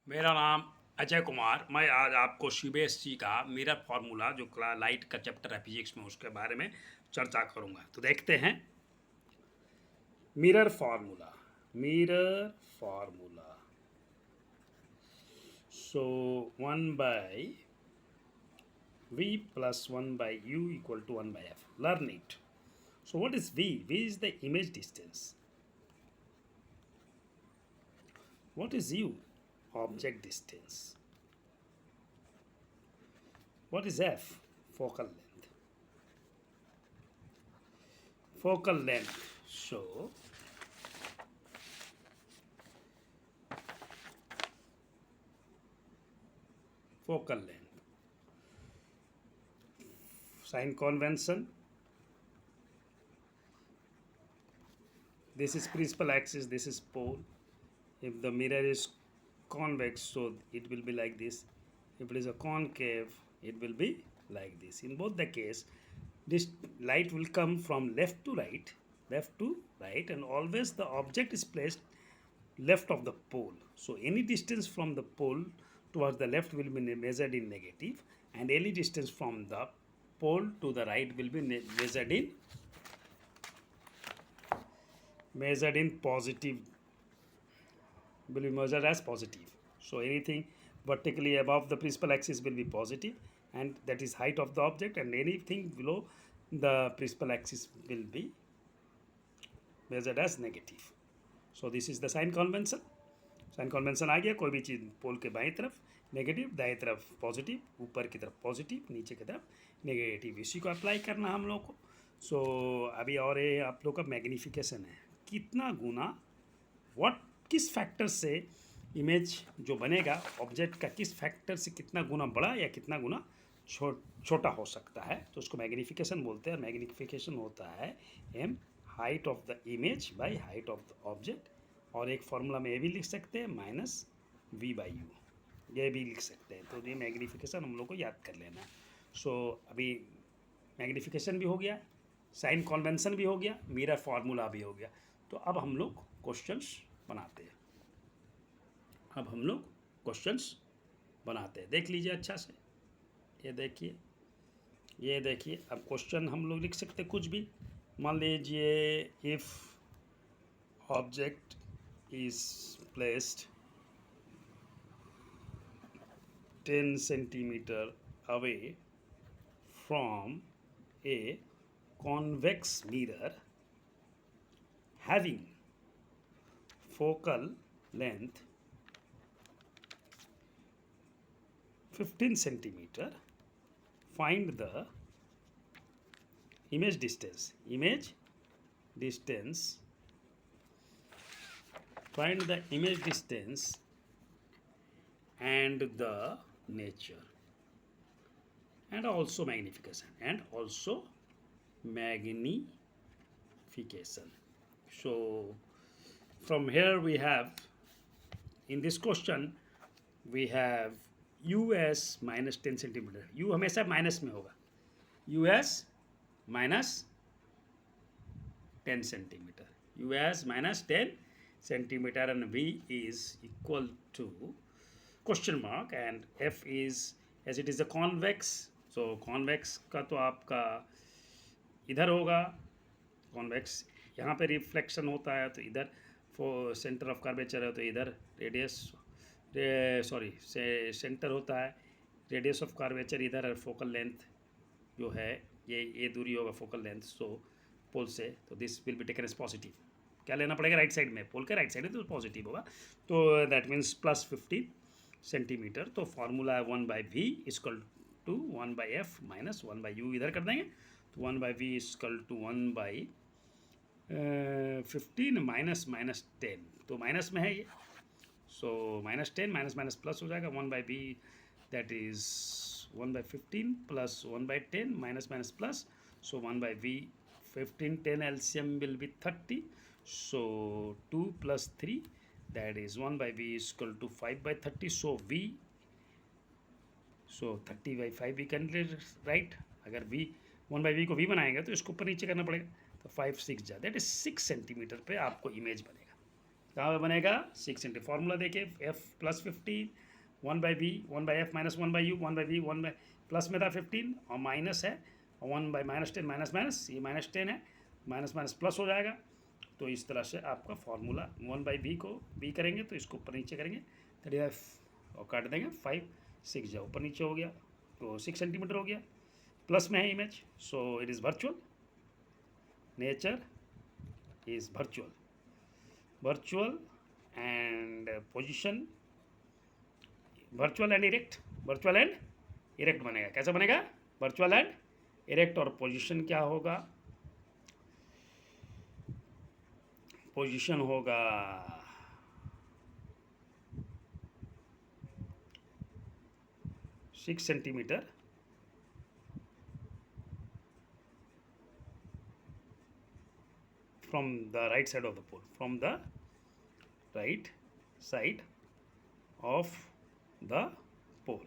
मेरा नाम अजय कुमार। मैं आज आपको सीबीएसई का मिरर फार्मूला जो लाइट का चैप्टर है फिजिक्स में उसके बारे में चर्चा करूंगा। तो देखते हैं mirror formula. Mirror formula so 1 by v plus 1 by u equal to 1 by f. Learn it. So what is v? V is the image distance. What is u? Object distance. What is f? Focal length. Focal length. So focal length. Sign convention. This is principal axis, this is pole. If the mirror is convex, so it will be like this. If it is a concave, it will be like this. In both the case, this light will come from left to right, and always the object is placed left of the pole. So any distance from the pole towards the left will be measured in negative, and any distance from the pole to the right will be measured in positive, will be measured as positive. So anything vertically above the principal axis will be positive, and that is height of the object, and anything below the principal axis will be measured as negative. So this is the sign convention. Sign convention आ गया। कोई भी चीज़ पोल के बाईं तरफ negative, दाएं तरफ positive, ऊपर की तरफ पॉजिटिव, नीचे की तरफ नेगेटिव, इसी को अप्लाई करना हम लोग को। सो अभी और ये आप लोग का मैग्नीफिकेशन है, कितना गुना व्हाट किस फैक्टर से इमेज जो बनेगा ऑब्जेक्ट का किस फैक्टर से कितना गुना बड़ा या कितना गुना छोटा हो सकता है, तो उसको मैग्नीफिकेशन बोलते हैं। मैग्नीफिकेशन होता है M height of the image by height of the object, और एक फॉर्मूला में ये भी लिख सकते हैं माइनस v बाई यू, ये भी लिख सकते हैं। तो ये मैग्नीफिकेशन हम लोग को याद कर लेना है। सो अभी मैग्नीफिकेशन भी हो गया, साइन कन्वेंशन भी हो गया, मिरर फार्मूला भी हो गया। तो अब हम लोग क्वेश्चंस बनाते हैं। देख लीजिए अच्छा से, ये देखिए। अब क्वेश्चन हम लोग लिख सकते कुछ भी। मान लीजिए if object is placed 10 centimeter away from a convex mirror having focal length 15 centimeter, find the image distance. Find the image distance and the nature, and also magnification. So from here we have, in this question we have us minus 10 centimeter. u हमेशा minus में होगा, us minus 10 centimeter, us minus 10 centimeter, and v is equal to question mark, and f is, as it is a convex, so convex का तो आपका इधर होगा, convex यहाँ पे रिफ्लेक्शन होता है तो इधर सेंटर ऑफ कर्वेचर है तो इधर रेडियस सेंटर होता है, रेडियस ऑफ कर्वेचर इधर है, फोकल लेंथ जो है ये दूरी होगा फोकल लेंथ सो पोल से, तो this will be taken as positive. क्या लेना पड़ेगा राइट साइड में, पोल के राइट साइड है तो पॉजिटिव होगा, तो दैट मीन्स प्लस 15 सेंटीमीटर। तो फार्मूला है 1/v equal to 1/f minus 1/u, इधर कर देंगे तो 1/v इक्वल टू 1/15 माइनस 10, तो माइनस में है ये, सो -10 माइनस प्लस हो जाएगा 1/v, that is 1/15 plus 1/10 minus plus, so 1/v 15, 10 LCM will be 30, so 2 plus 3, that is 1/v is equal to 5/30, so 30/5 we can write। अगर v 1/v को v बनाएंगे तो इसको ऊपर नीचे करना पड़ेगा, तो 5 6 जा, दैट इज 6 सेंटीमीटर पे आपको इमेज बनेगा। कहाँ पे बनेगा 6 सेंटीमीटर। फॉर्मूला देखिए F plus 15 1/v 1/f minus 1/u 1/v 1 plus में था 15 और माइनस है 1/-10 माइनस माइनस ये -10 है, माइनस माइनस प्लस हो जाएगा। तो इस तरह से आपका फॉर्मूला 1/v को b करेंगे तो इसको ऊपर नीचे करेंगे 35 और काट देंगे 5 6 जो ऊपर नीचे हो गया तो 6 सेंटीमीटर हो गया। प्लस में है image, so it is virtual, nature is virtual and position, virtual and erect बनेगा। कैसा बनेगा? Virtual and erect. और पोजीशन क्या होगा? पोजीशन होगा 6 centimetre from the right side of the pole, from the right side of the pole.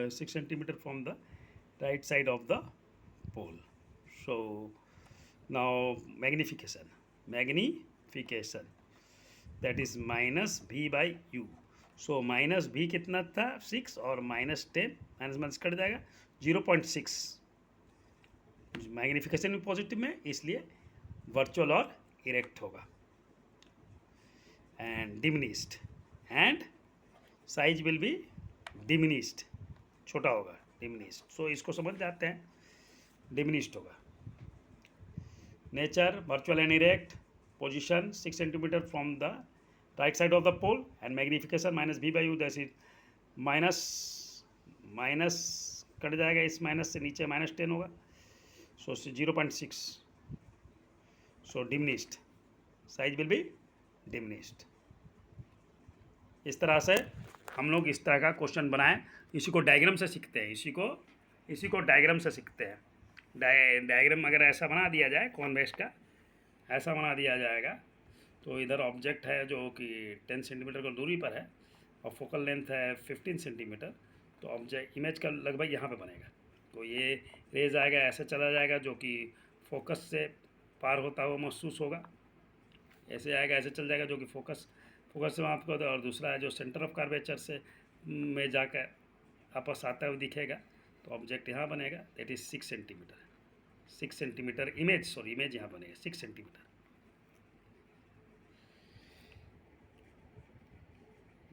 6 centimeter from the right side of the pole. So now magnification, that is minus v by u. So minus v कितना था 6 और -10 minus cut जाएगा 0.6। Magnification भी positive में, इसलिए virtual और erect होगा। And diminished and size will be diminished, छोटा होगा डिमिनिस्ड। सो इसको समझ जाते हैं, डिमिनिस्ड होगा। Nature virtual and erect, position 6 centimetre from the right side of the pole and magnification -v/u, that is minus cut जाएगा, इस माइनस से नीचे -10 होगा, so 0.6। So diminished, size will be diminished. इस तरह से हम लोग इस तरह का क्वेश्चन बनाएं। इसी को डायग्राम से सीखते हैं, इसी को डायग्राम से सीखते हैं। डायग्राम अगर ऐसा बना दिया जाए, कॉन्वेक्स का ऐसा बना दिया जाएगा तो इधर ऑब्जेक्ट है जो कि 10 सेंटीमीटर की दूरी पर है और फोकल लेंथ है 15 सेंटीमीटर, तो ऑब्जेक्ट इमेज का लगभग यहाँ पे बनेगा। तो ये रेज आएगा, ऐसे चला जाएगा जो कि फोकस से पार होता हुआ महसूस होगा, ऐसे आएगा, ऐसे चल जाएगा जो कि फोकस से आपको, और दूसरा है जो सेंटर ऑफ कर्वेचर से में जाकर आपस आता हुआ दिखेगा। तो ऑब्जेक्ट यहाँ बनेगा, दैट इज 6 सेंटीमीटर इमेज यहाँ बनेगा 6 सेंटीमीटर।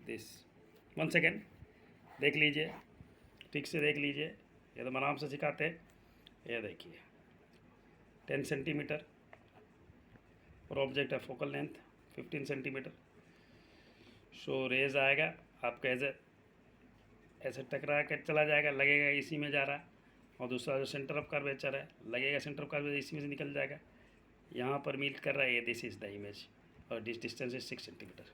दिस 1 सेकेंड देख लीजिए, ठीक से देख लीजिए, ये तो आराम से सिखाते हैं। ये देखिए 10 सेंटीमीटर और ऑब्जेक्ट है फोकल लेंथ 15 सेंटीमीटर। सो रेज आएगा आपका ऐसे टकरा कर चला जाएगा, लगेगा इसी में जा रहा है, और दूसरा जो सेंटर ऑफ कर्वेचर है लगेगा सेंटर ऑफ कर्वेचर इसी में से निकल जाएगा, यहाँ पर मीट कर रहा है। ये दिस इज़ द इमेज और दिस डिस्टेंस इज 6 सेंटीमीटर।